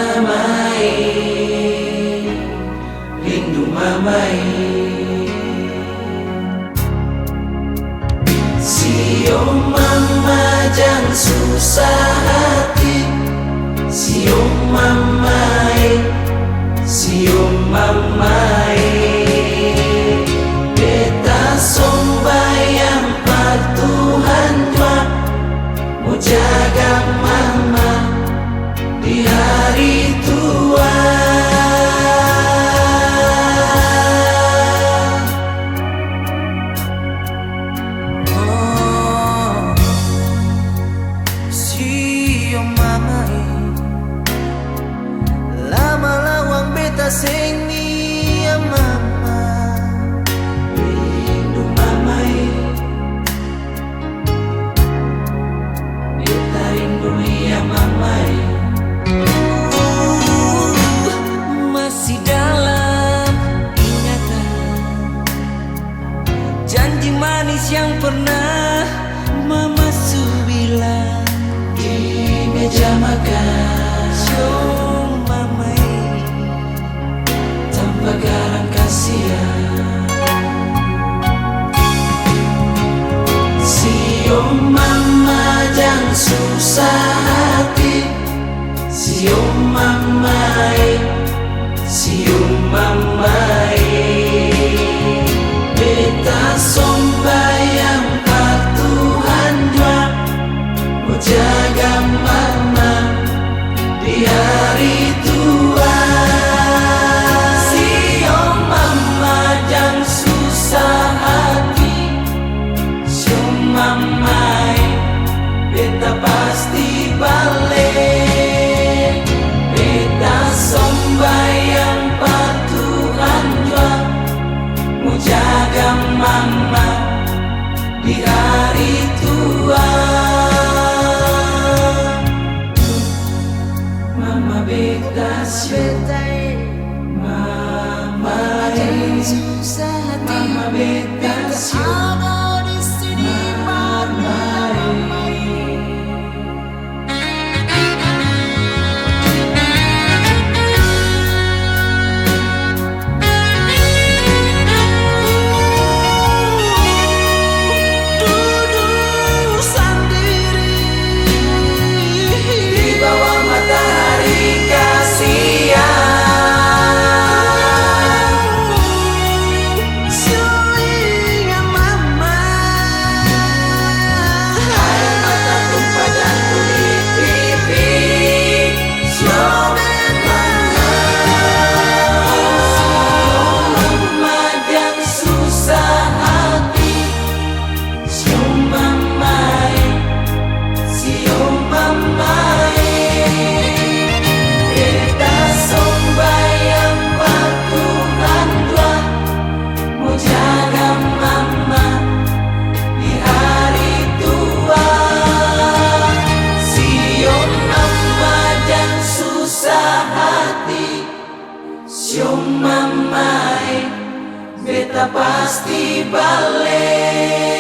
Mamai, rindu mamai. Sio mama jangan susah hati. Sio mamai, sio mamai. Beta sombayang par Tuhan tua, mau jaga mama di hari tua. Oh, sio mamai, lama lawang beta sing nia mama. Rindu mamai, beta rindu ya mamai. Masih dalam ingatan janji manis yang pernah mama su bilang Di meja makan, oh mamai, tanpa garam kasihan. Sio mama jangan susah hati. Sio mamai, sio mamai. Beta sombayang par Tuhan jua, mau jaga mama di hari tua. Sio mama jangan susah hati. Sio mamai, beta pasti balik. Beta sombayang par Tuhan jua, mau jaga mama di hari tua. Mama beta sio, mama jangan susah hati. mama beta sio. Ada di sini duduk sendiri Di bawah matahari kasihan. Suingan mama, Air mata tumpah jatuh di pipi. Sio mama jangan susah hati. Sio mamai, sio mamai. Beta sombayang par Tuhan jua, mau jaga mama di hari tua. Sio mama jangan susah hati. Sio mamai, beta pasti balik.